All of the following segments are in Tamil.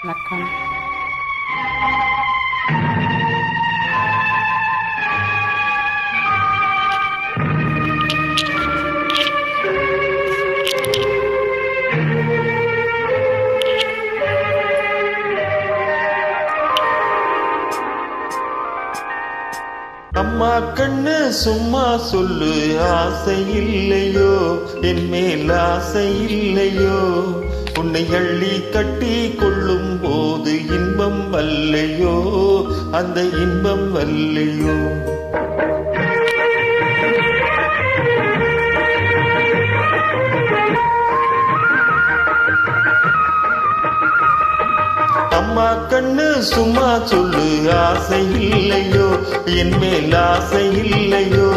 வணக்கம். அம்மா கண்ணு சும்மா சொல்லு, ஆசை இல்லையோ என் மேல் ஆசை இல்லையோ, உன்னை அள்ளி கட்டி கொள்ளும் போது இன்பம் வல்லையோ, அந்த இன்பம் வல்லையோ. அம்மா கண்ணு சும்மா சொல்லு, ஆசை இல்லையோ என் மேல் ஆசை இல்லையோ,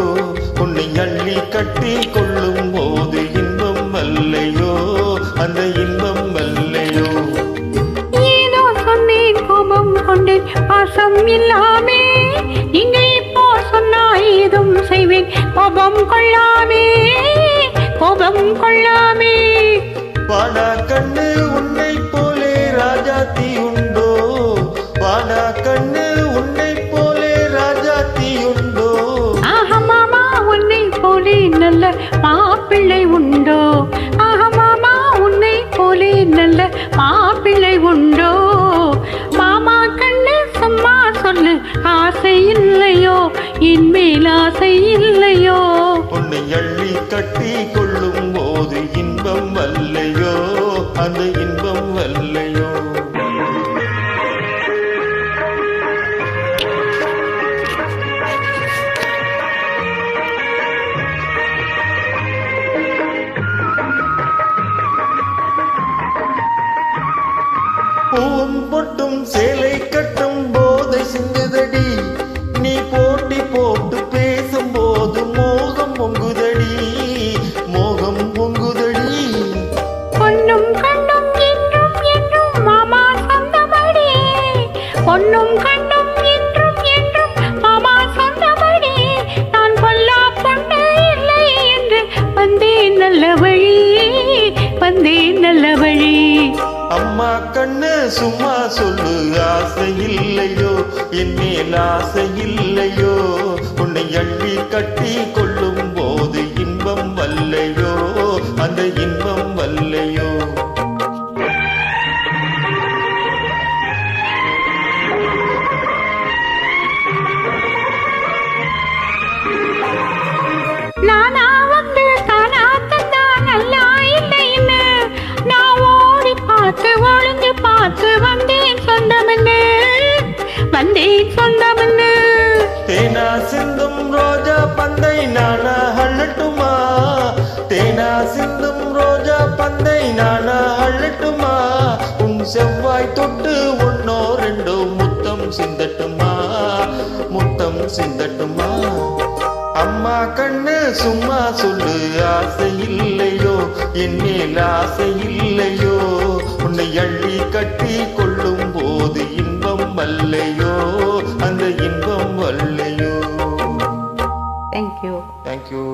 உன்னை அள்ளி கட்டி கொள்ளும் போது இன்பம் வல்லையோ, அந்த இன்பம் வல்லையோ. ஏதோ சொன்னேன், கோபம் கொண்டேன், பாசம் இல்லாமே. நீங்க இப்போ சொன்னா ஏதும் செய்வேன், கோபம் கொள்ளாமே, கோபம் கொள்ளாமே. வாடா கண்ணு உன்னை போலே ராஜாத்தி உண்டோ, வாடா கண்ணு உன்னை போலே ராஜாத்தி உண்டோ. ஆஹா மாமா உன்னை போலே நல்ல மாப்பிள்ளை உண்டோ, ஆஹா மாமா உன்னை போலே நல்ல மாப்பிள்ளை உண்டோ. மாமா கண்ணு சும்மா சொல்லு, ஆசை இல்லையோ என் மேல் ஆசை இல்லையோ, உன்னை அள்ளி கட்டி கொள்ளும் போது இன்பம் வல்லையோ, அந்த இன்பம் வல்லையோ. பூவும் பொட்டும் சேலை கட்டும் போதை சிந்துதடி, நீ போட்டி போட்டு பேசும் போது மோகம் பொங்குதடி, மோகம் பொங்குதடி. பொன்னும் கண்ணும் என்றும் என்றும் மாமா சொந்தபடி, பொன்னும் கண்ணும் என்றும் என்றும் மாமா சொந்தபடி. நான் கொல்லா பொண்ணு இல்லை என்று வந்தேன் நல்ல வழி, வந்தேன் நல்ல வழி. அம்மா கண்ணு சும்மா சொல்லு, ஆசை இல்லையோ என் மேல் ஆசை இல்லையோ, உன்னை அள்ளி கட்டி கொள்ளும் போது இன்பம் வல்லையோ, அந்த இன்பம் வல்லையோ. நானா வந்து தானா தந்தா நல்லா இல்லைன்னு நான் ஓடி பார்த்து ஒளிஞ்சு பார்த்து வந்தேன் சொந்தமன்னு, வந்தேன் சொந்தமன்னு. தேனா சிந்தும் ரோஜா பந்தை நானா அள்ளட்டுமா, தேனா சிந்தும் ரோஜா பந்தை நானா அள்ளட்டுமா, உன் செவ்வாய் தொட்டு ஒன்னோ ரெண்டோ முத்தம் சிந்தட்டுமா, முத்தம் சிந்தட்டுமா. அம்மா கண்ணு சும்மா சொல்லு, ஆசை இல்லையோ என் மேல் ஆசை இல்லையோ, உன்னை அள்ளி கட்டி கொள்ளும் போது இன்பம் வல்லையோ, அந்த இன்பம் வல்லையோ. தேங்க்யூ. தேங்க்யூ.